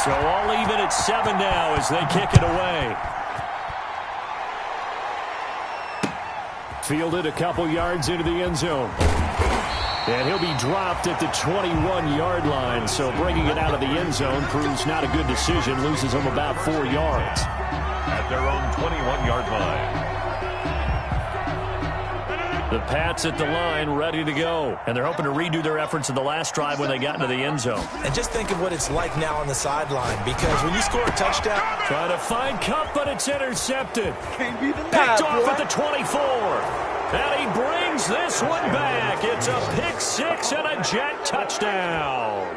So all even at 7 now as they kick it away. Fielded a couple yards into the end zone. And he'll be dropped at the 21-yard line. So bringing it out of the end zone proves not a good decision. Loses him about 4 yards. At their own 21-yard line. The Pats at the line, ready to go. And they're hoping to redo their efforts in the last drive when they got into the end zone. And just think of what it's like now on the sideline, because when you score a touchdown... Trying to find Cup, but it's intercepted. Can't be Picked denied, off boy. at the 24. And he brings this one back. It's a pick six and a jet touchdown.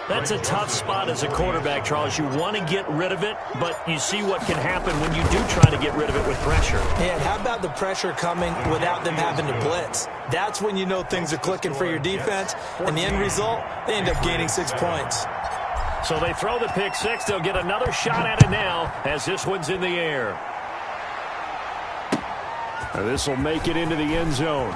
That's a tough spot as a quarterback, Charles. You want to get rid of it, but you see what can happen when you do try to get rid of it with pressure. And how about the pressure coming without them having to blitz? That's when you know things are clicking for your defense. And the end result, they end up gaining 6 points. So they throw the pick six. They'll get another shot at it now as this one's in the air. This will make it into the end zone.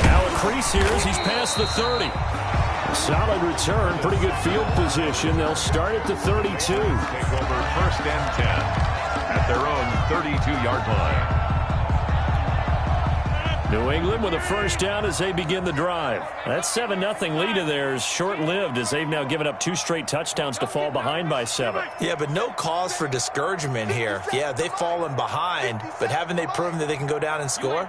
Now a crease here as he's past the 30. A solid return, pretty good field position. They'll start at the 32. Take over 1st and 10 at their own 32-yard line. New England with a first down as they begin the drive. That 7-0 lead of theirs short-lived as they've now given up 2 straight touchdowns to fall behind by 7. Yeah, but no cause for discouragement here. Yeah, they've fallen behind, but haven't they proven that they can go down and score?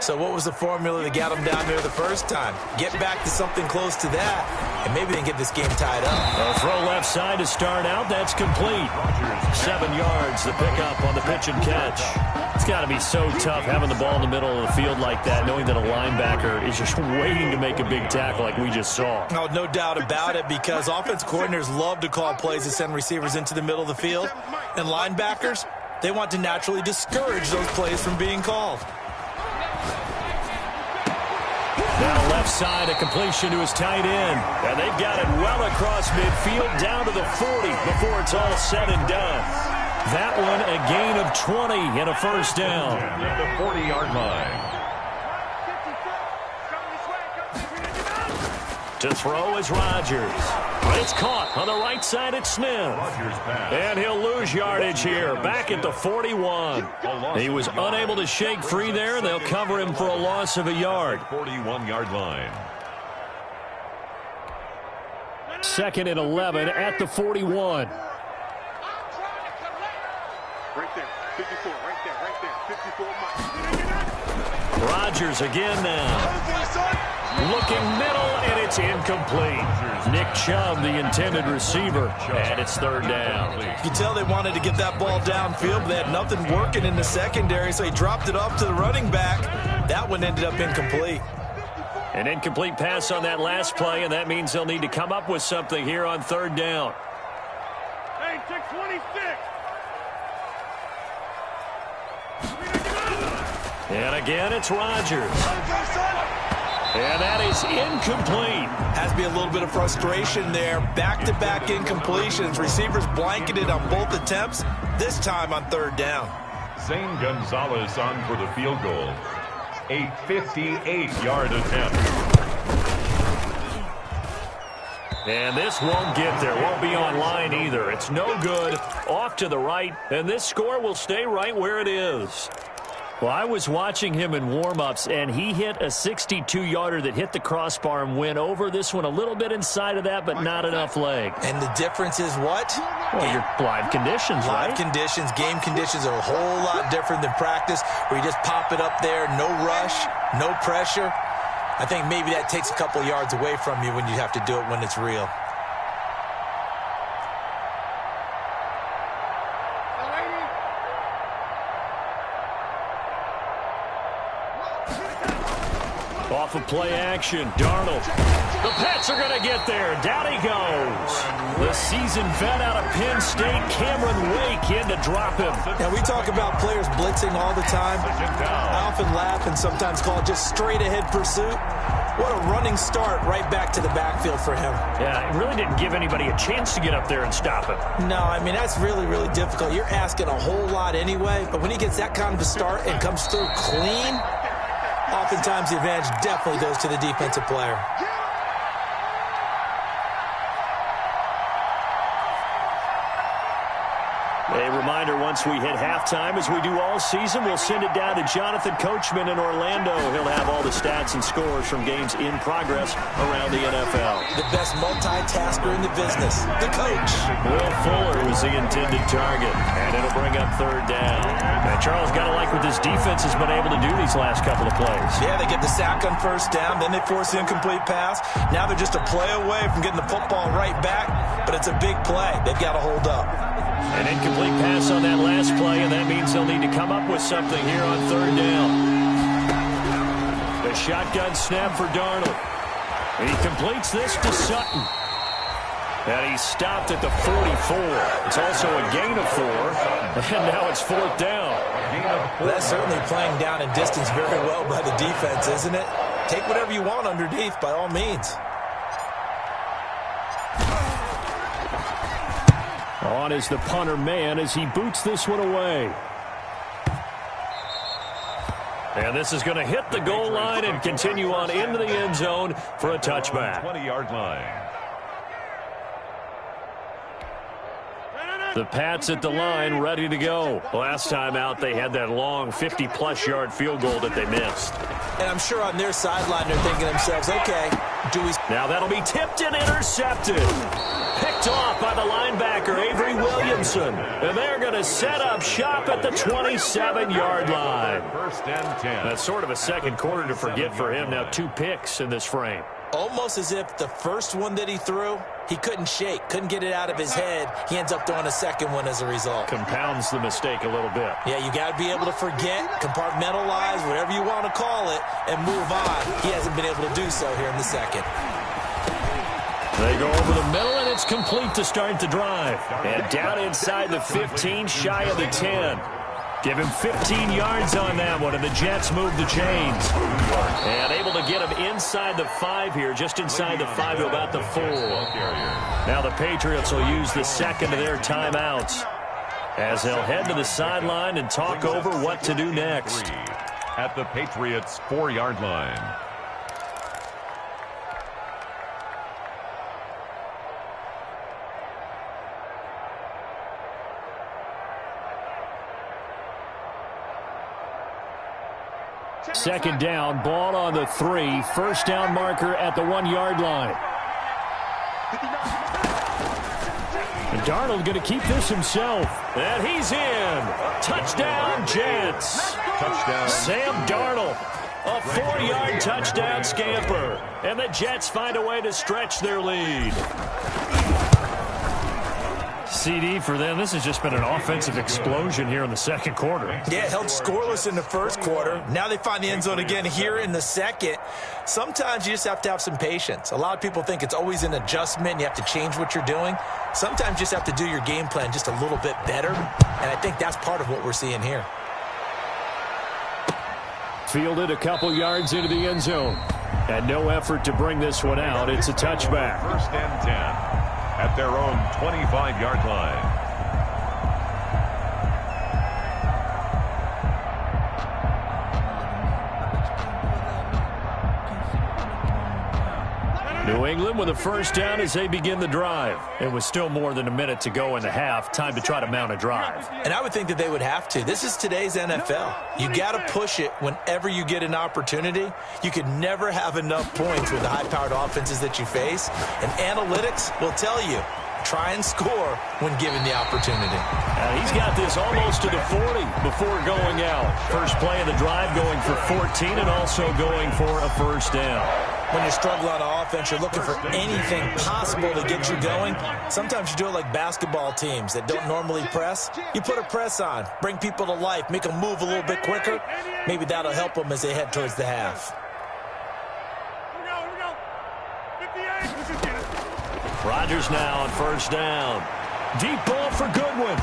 So what was the formula that got them down there the first time? Get back to something close to that, and maybe they can get this game tied up. A throw left side to start out. That's complete. 7 yards, the pickup on the pitch and catch. It's got to be so tough having the ball in the middle of the field like that, knowing that a linebacker is just waiting to make a big tackle like we just saw. Oh, no doubt about it, because offense coordinators love to call plays to send receivers into the middle of the field. And linebackers, they want to naturally discourage those plays from being called. Now left side, a completion to his tight end. And they've got it well across midfield down to the 40 before it's all said and done. That one a gain of 20 and a first down. At the 40-yard line. To throw is Rodgers. But it's caught on the right side at Smith. And he'll lose yardage here. Back at the 41. He was unable to shake free there. They'll cover him for a loss of a yard. 41-yard line. 2nd and 11 at the 41. Right there, 54, right there, 54. Rodgers again now. Looking middle, and it's incomplete. Nick Chubb, the intended receiver, and it's 3rd down. You can tell they wanted to get that ball downfield, but they had nothing working in the secondary, so he dropped it off to the running back. That one ended up incomplete. An incomplete pass on that last play, and that means they'll need to come up with something here on 3rd down. Hey, 626. And again, it's Rodgers. And that is incomplete. Has to be a little bit of frustration there. Back-to-back incompletions. Receivers blanketed on both attempts, this time on 3rd down. Zane Gonzalez on for the field goal. A 58-yard attempt. And this won't get there. Won't be on line either. It's no good. Off to the right. And this score will stay right where it is. Well, I was watching him in warm-ups, and he hit a 62-yarder that hit the crossbar and went over. This one a little bit inside of that, but not enough leg. And the difference is what? Well, your live conditions, right? Live conditions, game conditions are a whole lot different than practice, where you just pop it up there, no rush, no pressure. I think maybe that takes a couple yards away from you when you have to do it when it's real. Off of play action, Darnold. The Pats are going to get there. Down he goes. The seasoned vet out of Penn State, Cameron Wake, in to drop him. Now, we talk about players blitzing all the time. I often laugh and sometimes call it just straight-ahead pursuit. What a running start right back to the backfield for him. Yeah, it really didn't give anybody a chance to get up there and stop him. No, I mean, that's really, really difficult. You're asking a whole lot anyway, but when he gets that kind of a start and comes through clean, oftentimes the advantage definitely goes to the defensive player. A reminder, once we hit halftime, as we do all season, we'll send it down to Jonathan Coachman in Orlando. He'll have all the stats and scores from games in progress around the NFL. The best multitasker in the business, the coach. Will Fuller was the intended target, and it'll bring up third down. And Charles, got to like what this defense has been able to do these last couple of plays. Yeah, they get the sack on first down, then they force the incomplete pass. Now they're just a play away from getting the football right back, but it's a big play. They've got to hold up. An incomplete pass on that last play, and that means they'll need to come up with something here on third down. The shotgun snap for Darnold. He completes this to Sutton. And he's stopped at the 44. It's also a gain of 4, and now it's fourth down. Well, that's certainly playing down in distance very well by the defense, isn't it? Take whatever you want underneath, by all means. On is the punter man as he boots this one away. And this is going to hit the goal line and continue on into the end zone for a touchback. 20-yard line. The Pats at the line, ready to go. Last time out, they had that long 50-plus yard field goal that they missed. And I'm sure on their sideline, they're thinking to themselves, okay, do we... Now that'll be tipped and intercepted. Picked off by the linebacker, Avery Williamson. And they're going to set up shop at the 27-yard line. First and 10. That's sort of a second quarter to forget for him. Now 2 picks in this frame. Almost as if the first one that he threw, he couldn't shake, couldn't get it out of his head. He ends up throwing a second one as a result. Compounds the mistake a little bit. Yeah, you got to be able to forget, compartmentalize, whatever you want to call it, and move on. He hasn't been able to do so here in the second. They go over the middle, and it's complete to start the drive. And down inside the 15, shy of the 10. Give him 15 yards on that one, and the Jets move the chains. And able to get him inside the 5 here, just inside the 5 to about the 4. Now the Patriots will use the second of their timeouts as they'll head to the sideline and talk over what to do next. At the Patriots' 4-yard line. Second down, ball on the 3. First down marker at the 1-yard line. And Darnold going to keep this himself. And he's in. Touchdown, Jets. Touchdown. Sam Darnold. A 4-yard touchdown scamper. And the Jets find a way to stretch their lead. CD for them. This has just been an offensive explosion here in the second quarter. Yeah, held scoreless in the first quarter. Now they find the end zone again here in the second. Sometimes you just have to have some patience. A lot of people think it's always an adjustment. You have to change what you're doing. Sometimes you just have to do your game plan just a little bit better. And I think that's part of what we're seeing here. Fielded a couple yards into the end zone. And no effort to bring this one out. It's a touchback. First and 10. At their own 25-yard line. New England with a first down as they begin the drive. It was still more than a minute to go in the half. Time to try to mount a drive. And I would think that they would have to. This is today's NFL. You got to push it whenever you get an opportunity. You could never have enough points with the high-powered offenses that you face. And analytics will tell you, try and score when given the opportunity. He's got this almost to the 40 before going out. First play of the drive going for 14 and also going for a first down. When you're struggling on offense, you're looking for anything possible to get you going. Sometimes you do it like basketball teams that don't normally press. You put a press on, bring people to life, make them move a little bit quicker. Maybe that'll help them as they head towards the half. Rodgers now on first down. Deep ball for Goodwin.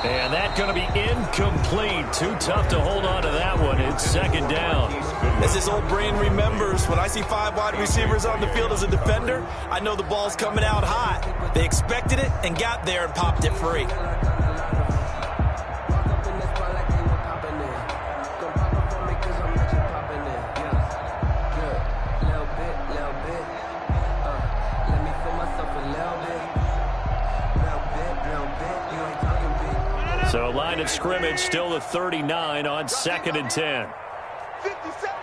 And that's going to be incomplete. Too tough to hold on to that one. It's second down. As his old brain remembers, when I see 5 wide receivers on the field as a defender, I know the ball's coming out hot. They expected it and got there and popped it free. So line of scrimmage still the 39 on 2nd and 10. 57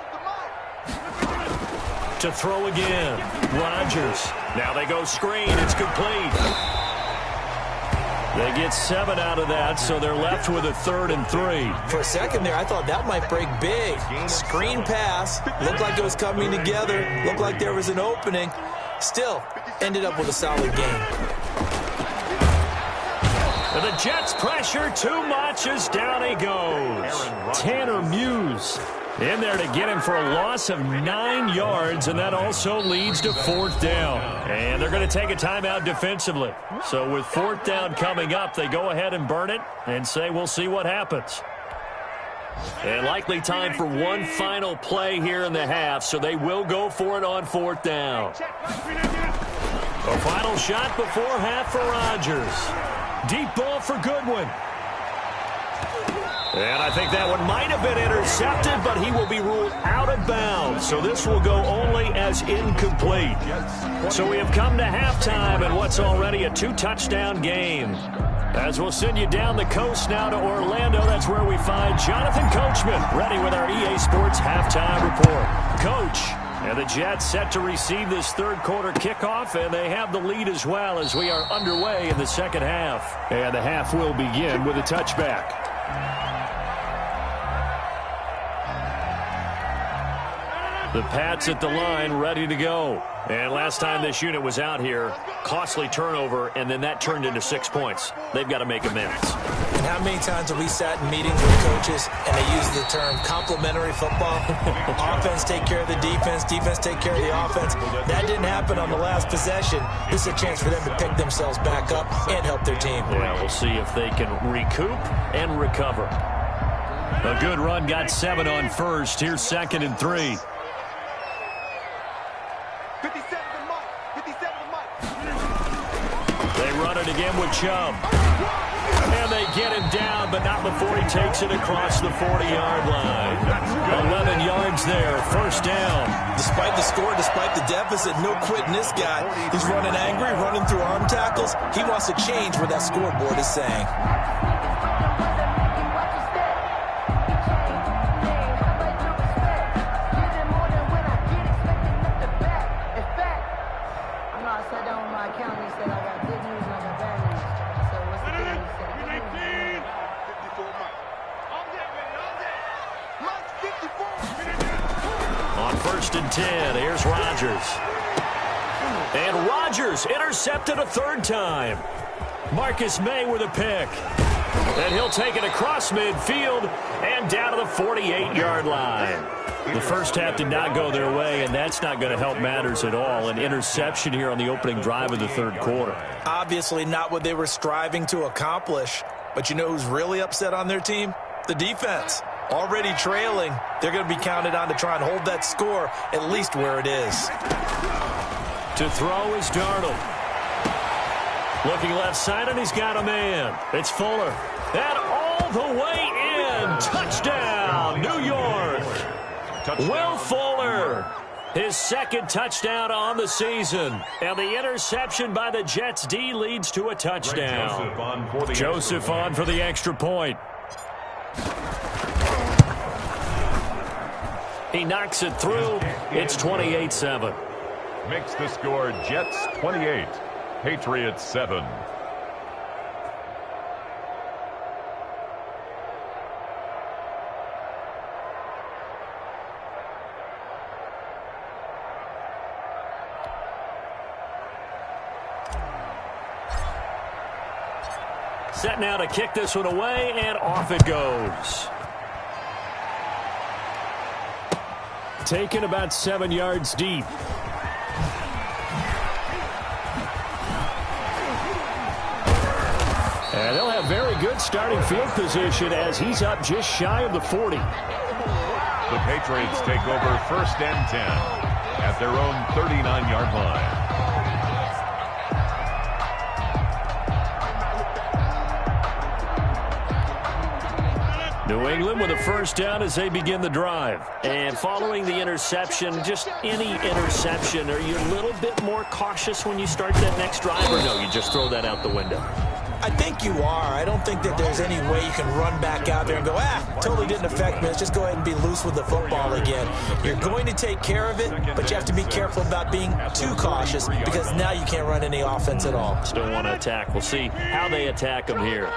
To throw again. Rodgers. Now they go screen. It's complete. They get 7 out of that, so they're left with a 3rd and 3. For a second there, I thought that might break big. Screen pass. Looked like it was coming together. Looked like there was an opening. Still, ended up with a solid game. And the Jets pressure too much as down he goes. Tanner Muse in there to get him for a loss of 9 yards, and that also leads to 4th down. And they're going to take a timeout defensively. So with 4th down coming up, they go ahead and burn it and say we'll see what happens. And likely time for one final play here in the half, so they will go for it on 4th down. A final shot before half for Rodgers. Deep ball for Goodwin. And I think that one might have been intercepted, but he will be ruled out of bounds. So this will go only as incomplete. So we have come to halftime in what's already a 2-touchdown game. As we'll send you down the coast now to Orlando, that's where we find Jonathan Coachman, ready with our EA Sports halftime report. Coach, and the Jets set to receive this 3rd quarter kickoff, and they have the lead as well as we are underway in the 2nd half. And the half will begin with a touchback. The Pats at the line, ready to go. And last time this unit was out here, costly turnover, and then that turned into 6 points. They've got to make amends. And how many times have we sat in meetings with coaches and they use the term complementary football? Offense take care of the defense, defense take care of the offense. That didn't happen on the last possession. This is a chance for them to pick themselves back up and help their team. Yeah, we'll see if they can recoup and recover. A good run, got 7 on first. Here's 2nd and 3. 57 to Mike. 57 to Mike. They run it again with Chubb. And they get him down, but not before he takes it across the 40-yard line. 11 yards there, 1st down. Despite the score, despite the deficit, no quitting this guy. He's running angry, running through arm tackles. He wants to change what that scoreboard is saying. On 1st and 10, here's Rodgers. And Rodgers intercepted a 3rd time. Marcus May with a pick. And he'll take it across midfield and down to the 48-yard line. The first half did not go their way, and that's not going to help matters at all. An interception here on the opening drive of the 3rd quarter. Obviously not what they were striving to accomplish. But you know who's really upset on their team? The defense. Already trailing, they're going to be counted on to try and hold that score at least where it is. To throw is Darnold. Looking left side, and he's got a man. It's Fuller. And all the way in. Touchdown, New York. Will Fuller. His 2nd touchdown on the season. And the interception by the Jets D leads to a touchdown. Joseph on for the extra point. He knocks it through. It's 28-7. Makes the score Jets 28, Patriots 7. Set now to kick this one away, and off it goes. Taken about 7 yards deep. And they'll have very good starting field position as he's up just shy of the 40. The Patriots take over 1st and 10 at their own 39-yard line. New England with a 1st down as they begin the drive. And following the interception, just any interception, are you a little bit more cautious when you start that next drive, or no, you just throw that out the window? I think you are. I don't think that there's any way you can run back out there and go, totally didn't affect me. Let's just go ahead and be loose with the football again. You're going to take care of it, but you have to be careful about being too cautious because now you can't run any offense at all. Still want to attack. We'll see how they attack him here.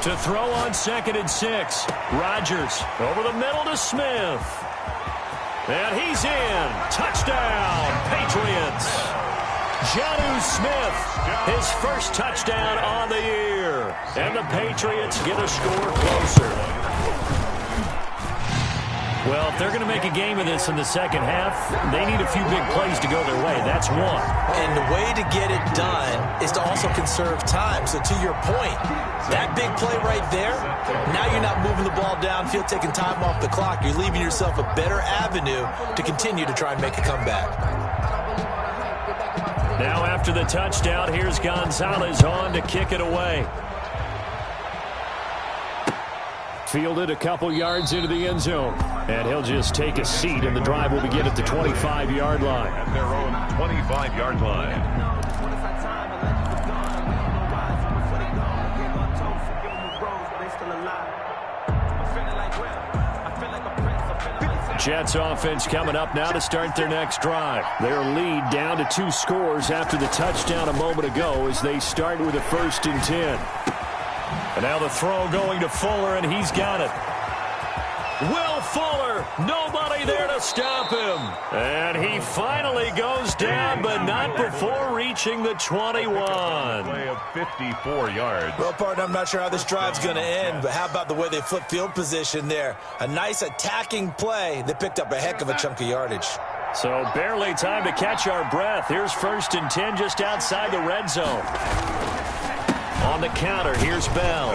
To throw on 2nd and 6. Rodgers over the middle to Smith. And he's in. Touchdown, Patriots. Jonnu Smith, his first touchdown on the year. And the Patriots get a score closer. Well, if they're going to make a game of this in the second half, they need a few big plays to go their way. That's one. And the way to get it done is to also conserve time. So to your point, that big play right there, now you're not moving the ball downfield, taking time off the clock. You're leaving yourself a better avenue to continue to try and make a comeback. Now after the touchdown, here's Gonzalez on to kick it away. Fielded a couple yards into the end zone. And he'll just take a seat, and the drive will begin at the 25-yard line. At their own 25-yard line. Jets offense coming up now to start their next drive. Their lead down to 2 scores after the touchdown a moment ago as they start with a 1st and 10. And now the throw going to Fuller, and he's got it. Will Fuller, nobody there to stop him. And he finally goes down, but not before reaching the 21. Play of 54 yards. Well, partner, I'm not sure how this drive's going to end, but how about the way they flip field position there? A nice attacking play that picked up a heck of a chunk of yardage. So barely time to catch our breath. Here's 1st and 10 just outside the red zone. On the counter, here's Bell.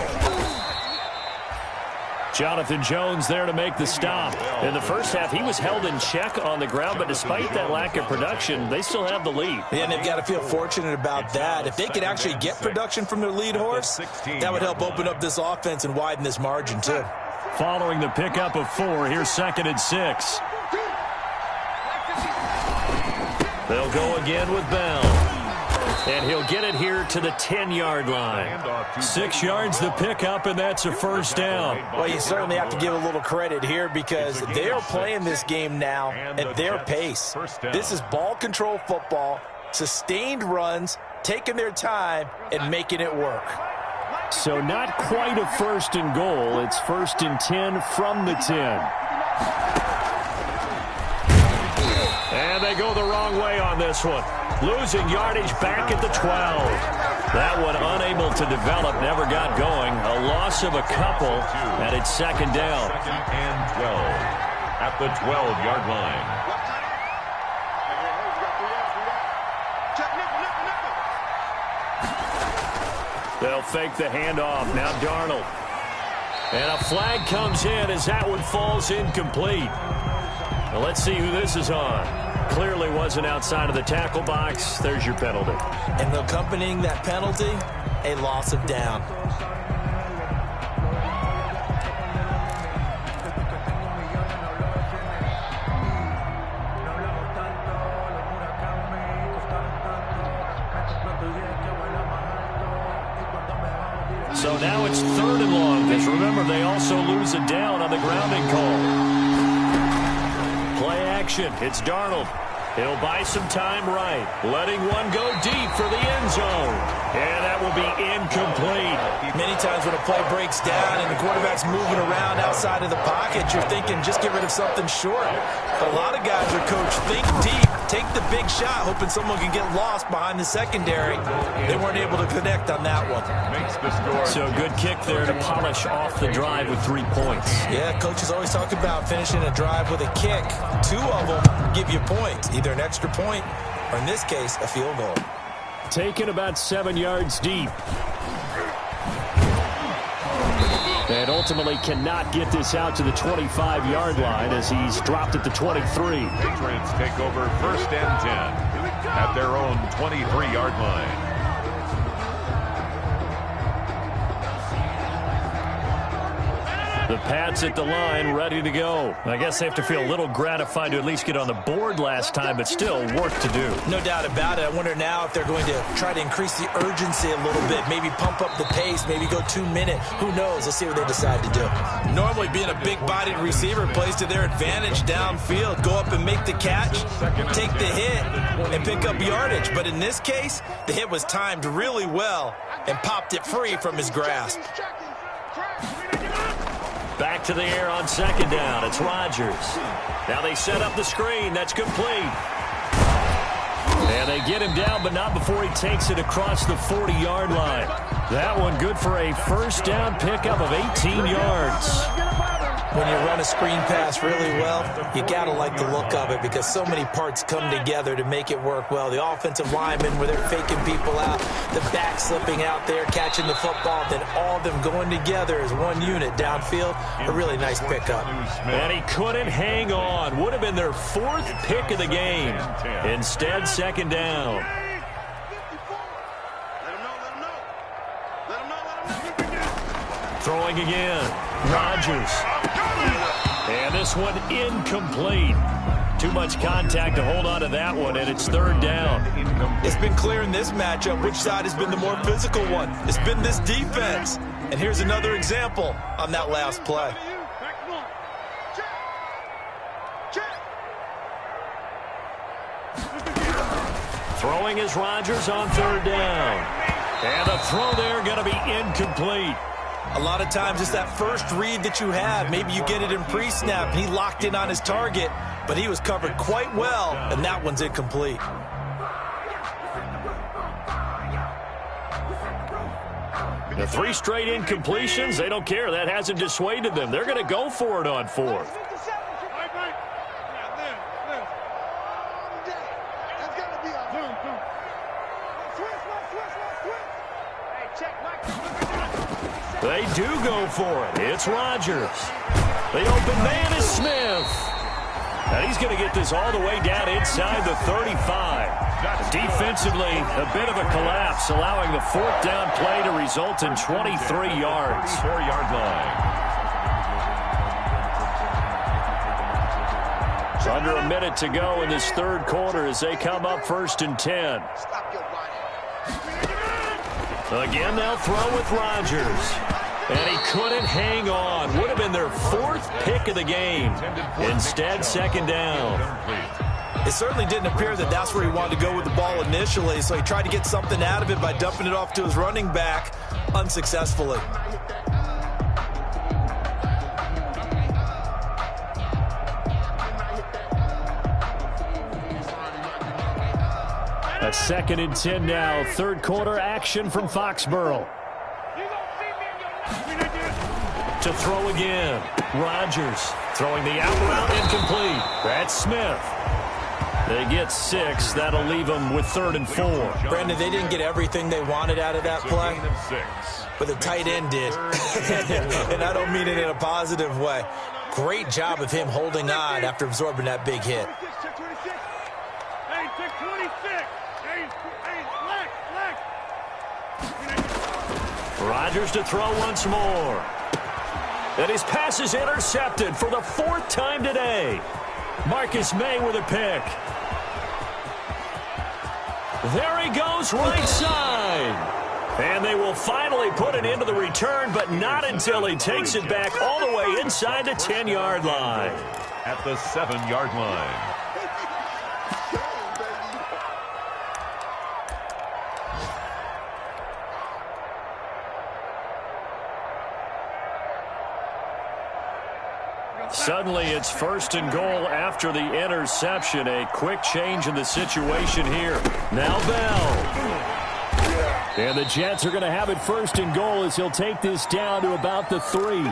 Jonathan Jones there to make the stop. In the first half, he was held in check on the ground, but despite that lack of production, they still have the lead. Yeah, and they've got to feel fortunate about that. If they could actually get production from their lead horse, that would help open up this offense and widen this margin, too. Following the pickup of 4, here's 2nd and 6. They'll go again with Bell. And he'll get it here to the 10-yard line. 6 yards the pickup, and that's a 1st down. Well, you certainly have to give a little credit here because they are playing this game now at their pace. This is ball control football, sustained runs, taking their time, and making it work. So not quite a 1st and goal. It's 1st and 10 from the 10. And they go the wrong way on this one. Losing yardage back at the 12. That one unable to develop, never got going. A loss of a couple, and it's 2nd down. 2nd and 12 at the 12-yard line. They'll fake the handoff. Now Darnold. And a flag comes in as that one falls incomplete. Now let's see who this is on. Clearly wasn't outside of the tackle box. There's your penalty. And accompanying that penalty, a loss of down. So now it's 3rd and long, because remember, they also lose a down on the grounding call. Play action. It's Darnold. He'll buy some time right. Letting one go deep for the end zone. And that will be incomplete. Many times when a play breaks down and the quarterback's moving around outside of the pocket, you're thinking just get rid of something short. But a lot of guys are coached, think deep, take the big shot, hoping someone can get lost behind the secondary. They weren't able to connect on that one. Makes the score. So good kick there to polish off the drive with 3 points. Yeah, coaches always talk about finishing a drive with a kick. 2 of them give you points, either an extra point or, in this case, a field goal. Taken about 7 yards deep. And ultimately cannot get this out to the 25-yard line as he's dropped at the 23. Patriots take over 1st and 10 at their own 23-yard line. The Pats at the line, ready to go. I guess they have to feel a little gratified to at least get on the board last time, but still work to do. No doubt about it. I wonder now if they're going to try to increase the urgency a little bit, maybe pump up the pace, maybe go 2 minute. Who knows? Let's see what they decide to do. Normally, being a big-bodied receiver plays to their advantage downfield. Go up and make the catch, take the hit, and pick up yardage. But in this case, the hit was timed really well and popped it free from his grasp. Back to the air on second down. It's Rodgers. Now they set up the screen. That's complete. And they get him down, but not before he takes it across the 40-yard line. That one good for a first down pickup of 18 yards. When you run a screen pass really well, you got to like the look of it because so many parts come together to make it work well. The offensive linemen where they're faking people out, the back slipping out there, catching the football, then all of them going together as one unit downfield. A really nice pickup. And he couldn't hang on. Would have been their 4th pick of the game. Instead, second down. Throwing again. Rodgers. And this one incomplete. Too much contact to hold on to that one, and it's third down. It's been clear in this matchup which side has been the more physical one. It's been this defense. And here's another example on that last play. Throwing is Rodgers on third down. And the throw there going to be incomplete. A lot of times it's that first read that you have. Maybe you get it in pre-snap, and he locked in on his target, but he was covered quite well, and that one's incomplete. The 3 straight incompletions, they don't care. That hasn't dissuaded them. They're going to go for it on 4th. They do go for it. It's Rodgers. The open man is Smith. And he's going to get this all the way down inside the 35. Defensively, a bit of a collapse, allowing the 4th down play to result in 23 yards. 4-yard line. It's under a minute to go in this third quarter as they come up 1st and 10. Again, they'll throw with Rodgers. And he couldn't hang on. Would have been their 4th pick of the game. Instead, second down. It certainly didn't appear that that's where he wanted to go with the ball initially, so he tried to get something out of it by dumping it off to his running back unsuccessfully. A 2nd and 10 now. Third quarter action from Foxborough. To throw again. Rodgers throwing the out route incomplete. That's Smith. They get 6. That'll leave them with 3rd and 4. Brandon, they didn't get everything they wanted out of that play, but the tight end did. And I don't mean it in a positive way. Great job of him holding on after absorbing that big hit. Rodgers to throw once more. And his pass is intercepted for the 4th time today. Marcus May with a pick. There he goes, right side. And they will finally put it into the return, but not until he takes it back all the way inside the 10-yard line. At the 7-yard line. Suddenly, it's 1st and goal after the interception. A quick change in the situation here. Now Bell. And the Jets are going to have it 1st and goal as he'll take this down to about the 3.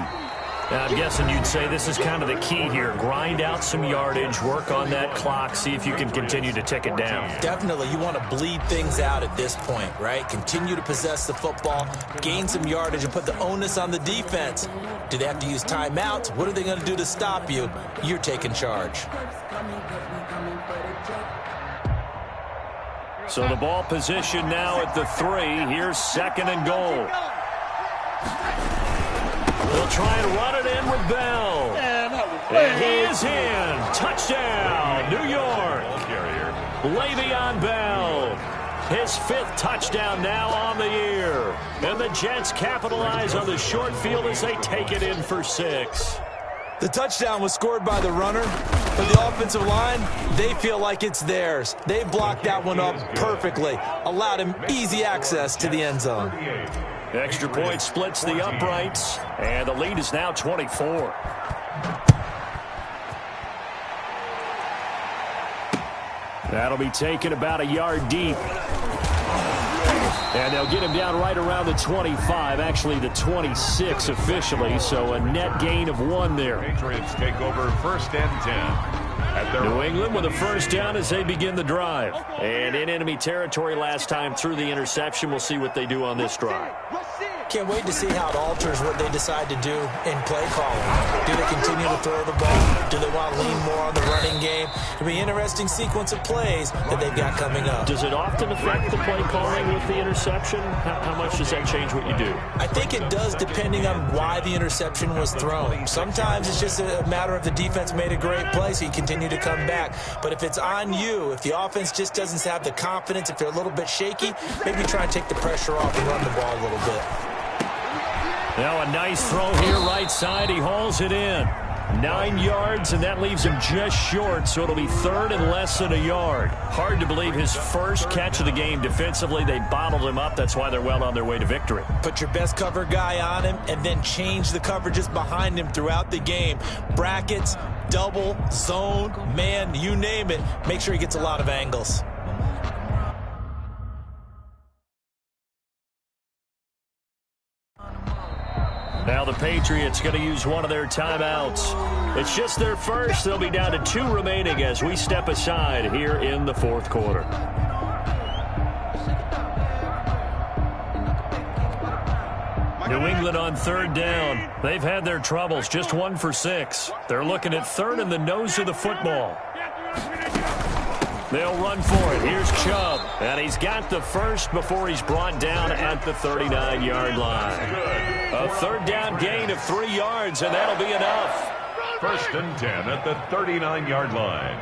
Now, I'm guessing you'd say this is kind of the key here. Grind out some yardage, work on that clock, see if you can continue to tick it down. Definitely, you want to bleed things out at this point, right? Continue to possess the football, gain some yardage, and put the onus on the defense. Do they have to use timeouts? What are they going to do to stop you? You're taking charge. So the ball position now at the 3. Here's 2nd and goal. They'll try and run it in with Bell. And he is in. Touchdown, New York. Le'Veon Bell. His 5th touchdown now on the year. And the Jets capitalize on the short field as they take it in for 6. The touchdown was scored by the runner, but the offensive line, they feel like it's theirs. They blocked that one up perfectly, allowed him easy access to the end zone. Extra point splits the uprights, and the lead is now 24. That'll be taken about a yard deep. And they'll get him down right around the 25, actually the 26 officially, so a net gain of 1 there. Patriots take over 1st and 10. New England with a first down as they begin the drive. And in enemy territory last time through the interception. We'll see what they do on this drive. Can't wait to see how it alters what they decide to do in play calling. Do they continue to throw the ball? Do they want to lean more on the running game? It'll be an interesting sequence of plays that they've got coming up. Does it often affect the play calling with the interception? How much does that change what you do? I think it does depending on why the interception was thrown. Sometimes it's just a matter of the defense made a great play, so you continue to come back. But if it's on you, if the offense just doesn't have the confidence, if they're a little bit shaky, maybe try and take the pressure off and run the ball a little bit. Now a nice throw here right side. He hauls it in. 9 yards, and that leaves him just short, so it'll be 3rd and less than a yard. Hard to believe his first catch of the game defensively. They bottled him up. That's why they're well on their way to victory. Put your best cover guy on him and then change the coverages behind him throughout the game. Brackets, double, zone, man, you name it. Make sure he gets a lot of angles. Now the Patriots going to use one of their timeouts. It's just their first. They'll be down to 2 remaining as we step aside here in the 4th quarter. New England on 3rd down. They've had their troubles, just 1 for 6. They're looking at 3rd and the nose of the football. They'll run for it. Here's Chubb. And he's got the first before he's brought down at the 39-yard line. A 3rd down gain of 3 yards, and that'll be enough. 1st and 10 at the 39-yard line.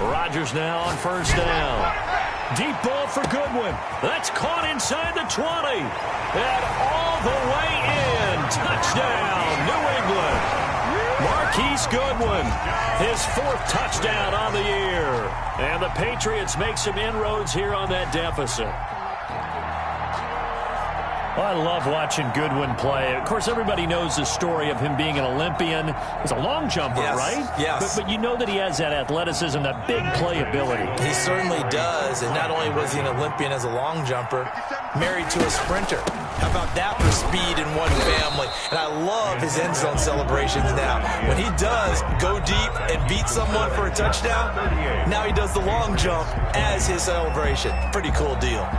Rodgers now on 1st down. Deep ball for Goodwin. That's caught inside the 20. And all the way in. Touchdown, New England. Marquise Goodwin, his 4th touchdown on the year. And the Patriots make some inroads here on that deficit. Well, I love watching Goodwin play. Of course, everybody knows the story of him being an Olympian. He's a long jumper, yes, right? Yes. But you know that he has that athleticism, that big playability. He certainly does. And not only was he an Olympian as a long jumper, married to a sprinter. How about that for speed in one family? And I love his end zone celebrations now. When he does go deep and beat someone for a touchdown, now he does the long jump as his celebration. Pretty cool deal.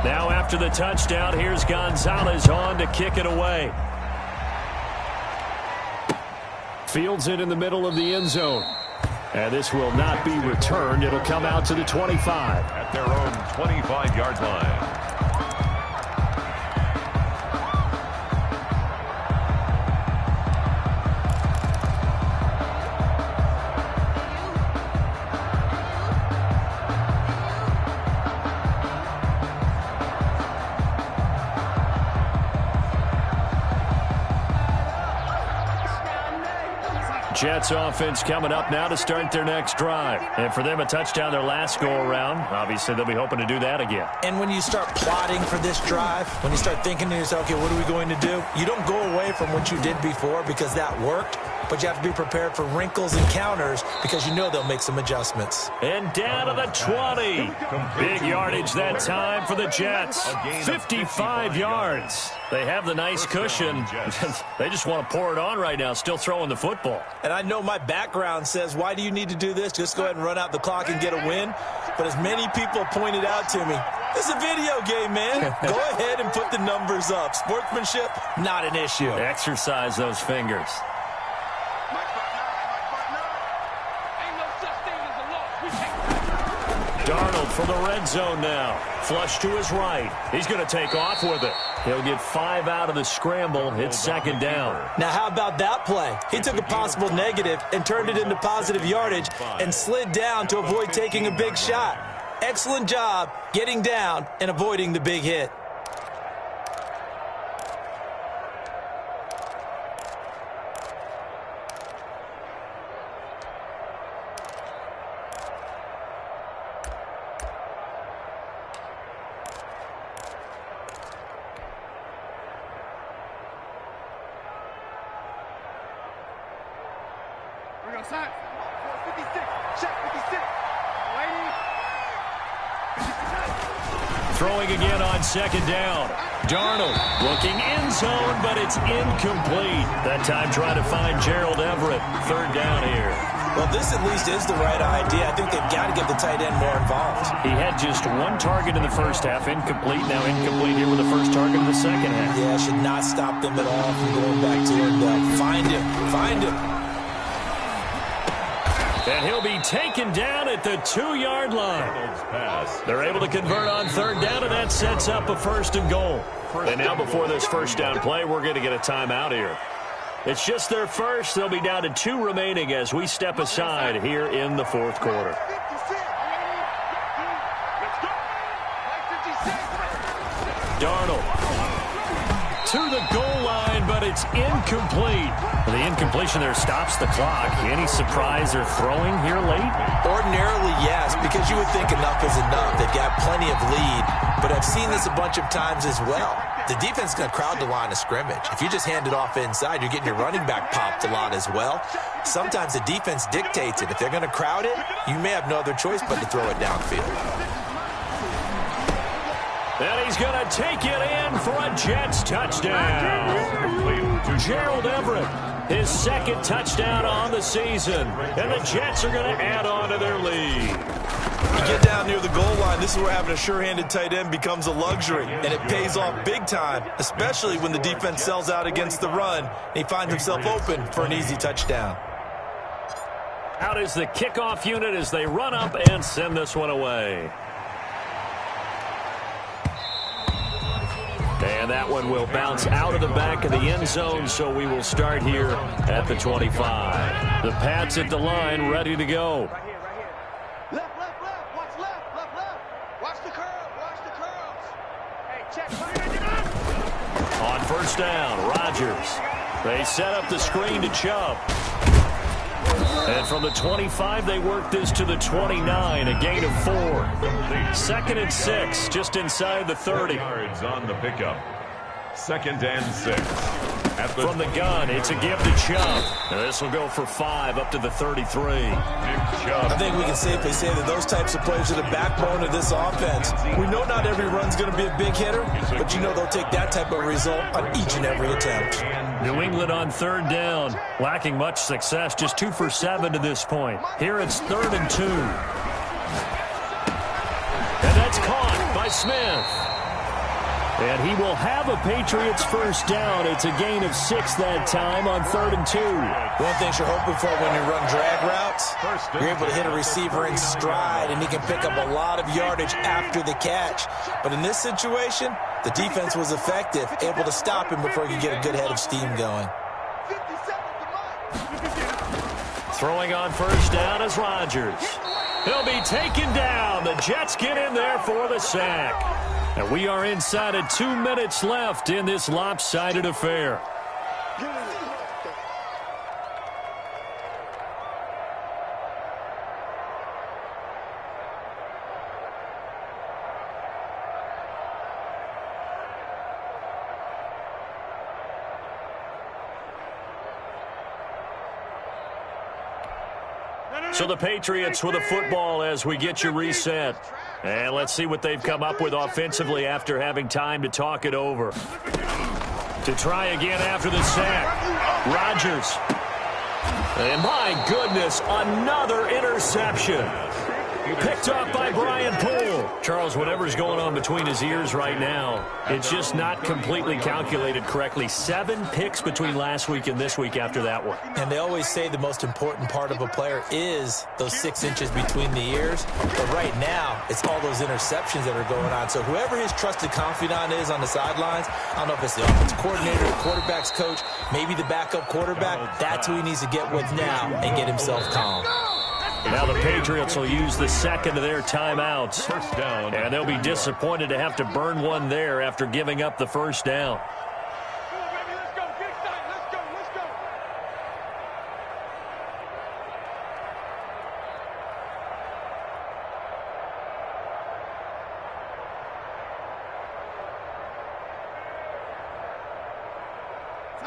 Now after the touchdown, here's Gonzalez on to kick it away. Fields it in the middle of the end zone. And this will not be returned. It'll come out to the 25. At their own 25-yard line. Jets offense coming up now to start their next drive. And for them, a touchdown their last go-around. Obviously, they'll be hoping to do that again. And when you start plotting for this drive, when you start thinking to yourself, okay, what are we going to do? You don't go away from what you did before because that worked, but you have to be prepared for wrinkles and counters because you know they'll make some adjustments. And down to the 20. Big yardage that time for the Jets. 55 yards. They have the nice cushion. They just want to pour it on right now, still throwing the football. And I know my background says, why do you need to do this? Just go ahead and run out the clock and get a win. But as many people pointed out to me, this is a video game, man. Go ahead and put the numbers up. Sportsmanship, not an issue. Exercise those fingers. Darnold from the red zone now. Flush to his right. He's going to take off with it. He'll get 5 out of the scramble. It's second down. Now, how about that play? He took a possible negative and turned it into positive yardage and slid down to avoid taking a big shot. Excellent job getting down and avoiding the big hit. Throwing again on second down. Darnold looking end zone, but it's incomplete. That time trying to find Gerald Everett. Third down here. Well, this at least is the right idea. I think they've got to get the tight end more involved. He had just 1 target in the first half. Incomplete. Now incomplete here with the first target in the second half. Yeah, should not stop them at all from going back to him. Find him. Find him. And he'll be taken down at the 2-yard line. They're able to convert on third down, and that sets up a first and goal. And now before this first down play, we're going to get a timeout here. It's just their first. They'll be down to 2 remaining as we step aside here in the fourth quarter. Darnold to the goal line, but it's incomplete. The incompletion there stops the clock. Any surprise they're throwing here late? Ordinarily, yes, because you would think enough is enough. They've got plenty of lead, but I've seen this a bunch of times as well. The defense is going to crowd the line of scrimmage. If you just hand it off inside, you're getting your running back popped a lot as well. Sometimes the defense dictates it. If they're going to crowd it, you may have no other choice but to throw it downfield. And he's going to take it in for a Jets touchdown. Gerald Everett, his second touchdown on the season. And the Jets are going to add on to their lead. You get down near the goal line, this is where having a sure-handed tight end becomes a luxury. And it pays off big time, especially when the defense sells out against the run. And he finds himself open for an easy touchdown. Out is the kickoff unit as they run up and send this one away. And that one will bounce out of the back of the end zone, so we will start here at the 25. The Pats at the line, ready to go. Right here. Left. Watch left. Watch the curve. Hey, check. On first down, Rodgers. They set up the screen to Chubb. And from the 25, they work this to the 29, a gain of 4. 2nd and 6, just inside the 30. Yards on the pickup. 2nd and 6. From the gun, it's a give to Chubb. This will go for 5 up to the 33. I think we can safely say that those types of plays are the backbone of this offense. We know not every run's going to be a big hitter, but you know they'll take that type of result on each and every attempt. New England on third down, lacking much success, just 2 for 7 to this point. Here it's 3rd and 2. And that's caught by Smith. And he will have a Patriots first down. It's a gain of 6 that time on 3rd and 2. One thing you're hoping for when you run drag routes, you're able to hit a receiver in stride, and he can pick up a lot of yardage after the catch. But in this situation, the defense was effective, able to stop him before he could get a good head of steam going. Throwing on first down is Rodgers. He'll be taken down. The Jets get in there for the sack. And we are inside of 2 minutes left in this lopsided affair. So the Patriots with a football as we get you reset. And let's see what they've come up with offensively after having time to talk it over. To try again after the sack. Rodgers. And my goodness, another interception. Picked off by Brian Poole. Charles, whatever's going on between his ears right now, it's just not completely calculated correctly. 7 picks between last week and this week after that one. And they always say the most important part of a player is those 6 inches between the ears. But right now, it's all those interceptions that are going on. So whoever his trusted confidant is on the sidelines, I don't know if it's the offensive coordinator, the quarterback's coach, maybe the backup quarterback, that's who he needs to get with now and get himself calm. Now the Patriots will use the second of their timeouts. First down. And they'll be disappointed to have to burn one there after giving up the first down.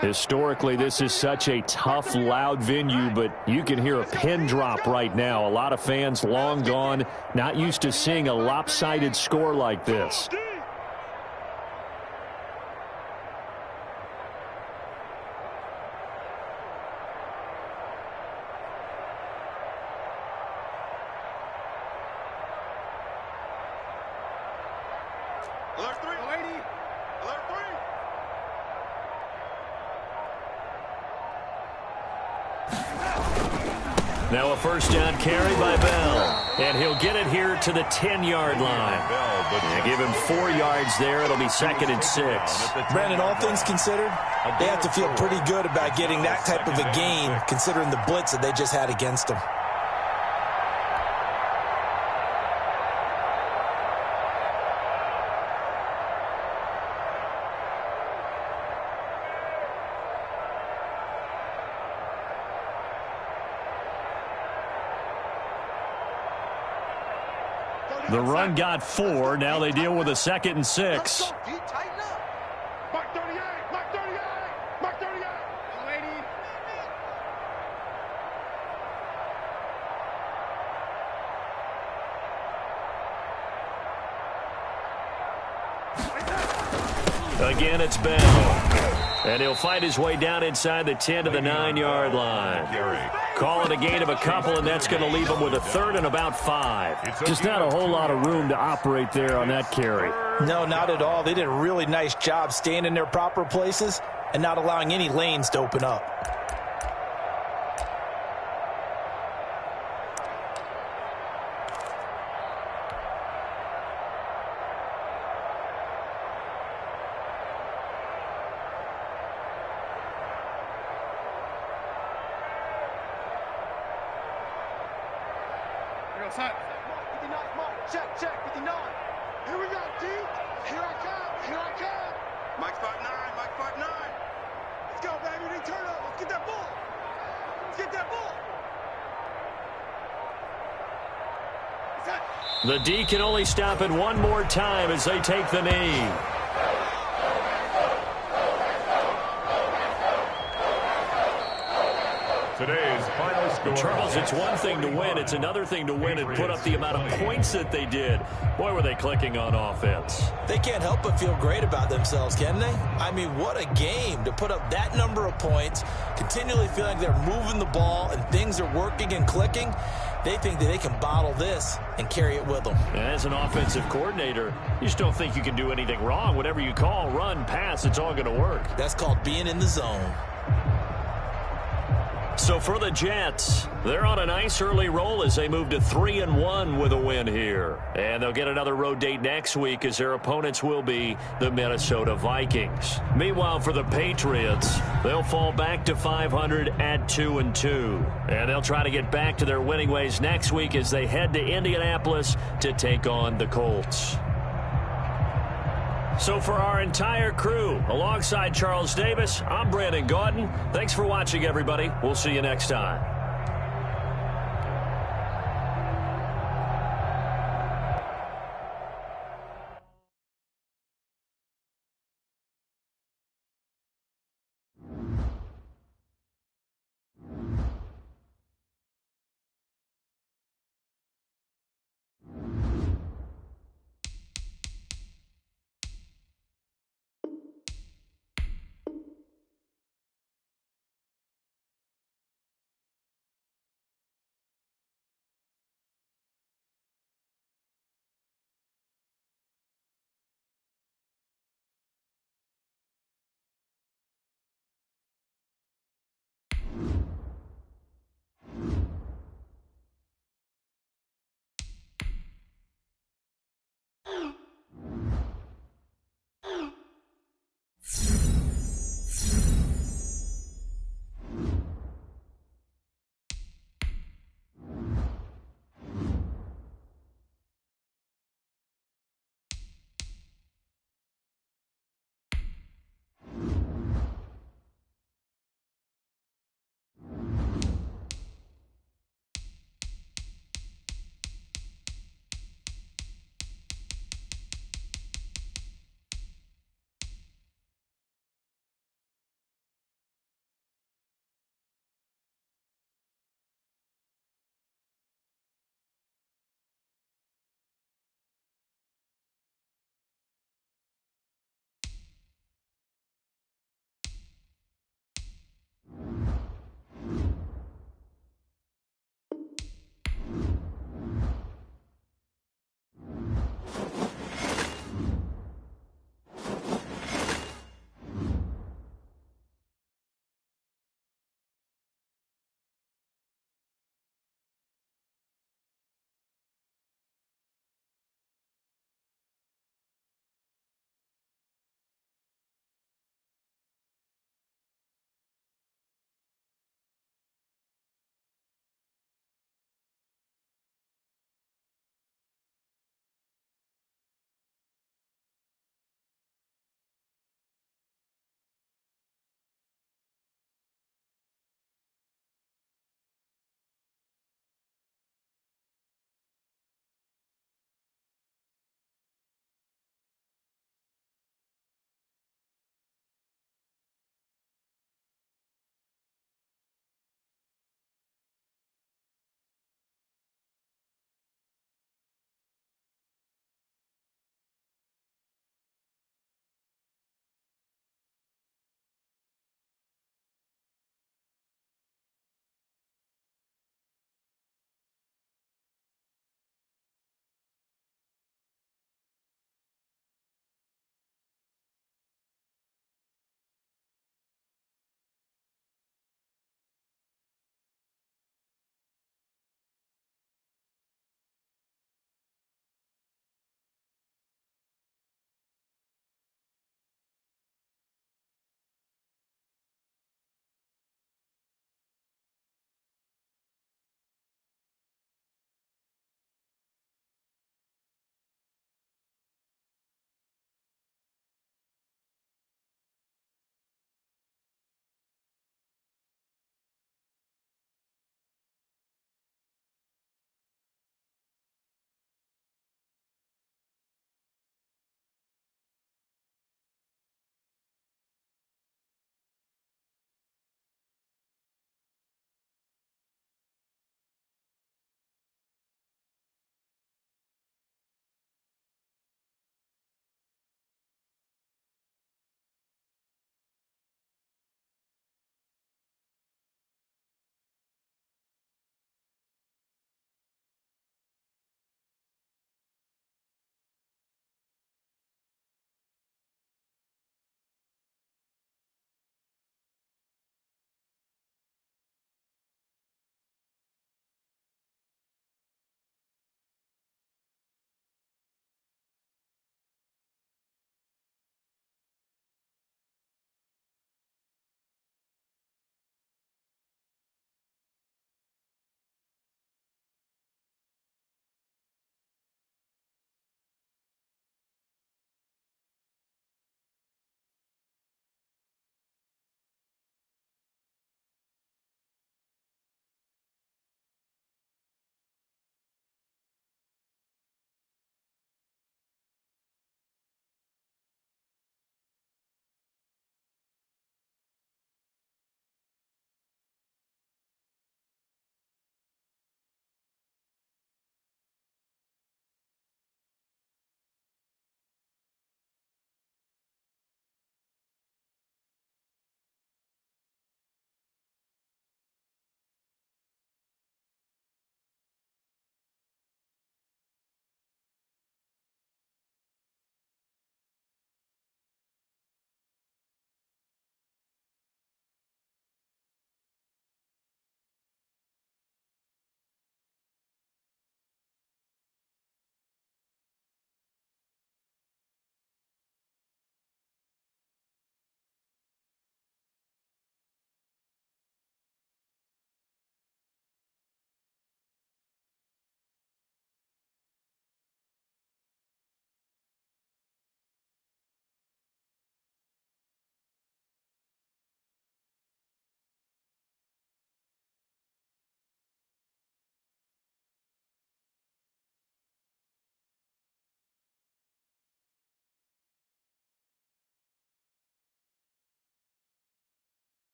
Historically, this is such a tough, loud venue, but you can hear a pin drop right now. A lot of fans long gone, not used to seeing a lopsided score like this. Alert 3. Lady. Alert 3. Now a first down carry by Bell. And he'll get it here to the 10-yard line. And give him 4 yards there. It'll be 2nd and 6. Brandon, all things considered, they have to feel pretty good about getting that type of a gain considering the blitz that they just had against them. The run got 4. Now they deal with a 2nd and 6. Mark 38. Mark 38. Mark 38. Lady. Again, it's Bell. And he'll fight his way down inside the 10 to the 9-yard line. Call it a gain of a couple, and that's going to leave him with a 3rd and about 5. Just not a whole lot of room to operate there on that carry. No, not at all. They did a really nice job staying in their proper places and not allowing any lanes to open up. Check, 59. Here we go, D. Here I come. Mike's 5'9", Mike 5'9". Let's go, baby. They turn up. Let's get that ball. The D can only stop it one more time as they take the knee. Today's final score. Charles, it's one thing to win. It's another thing to win and put up the amount of points that they did. Boy, were they clicking on offense. They can't help but feel great about themselves, can they? I mean, what a game to put up that number of points, continually feeling they're moving the ball and things are working and clicking. They think that they can bottle this and carry it with them. As an offensive coordinator, you just don't think you can do anything wrong. Whatever you call, run, pass, it's all going to work. That's called being in the zone. So for the Jets, they're on a nice early roll as they move to 3-1 with a win here. And they'll get another road date next week as their opponents will be the Minnesota Vikings. Meanwhile, for the Patriots, they'll fall back to 500 at 2-2. And they'll try to get back to their winning ways next week as they head to Indianapolis to take on the Colts. So for our entire crew, alongside Charles Davis, I'm Brandon Gaudin. Thanks for watching, everybody. We'll see you next time.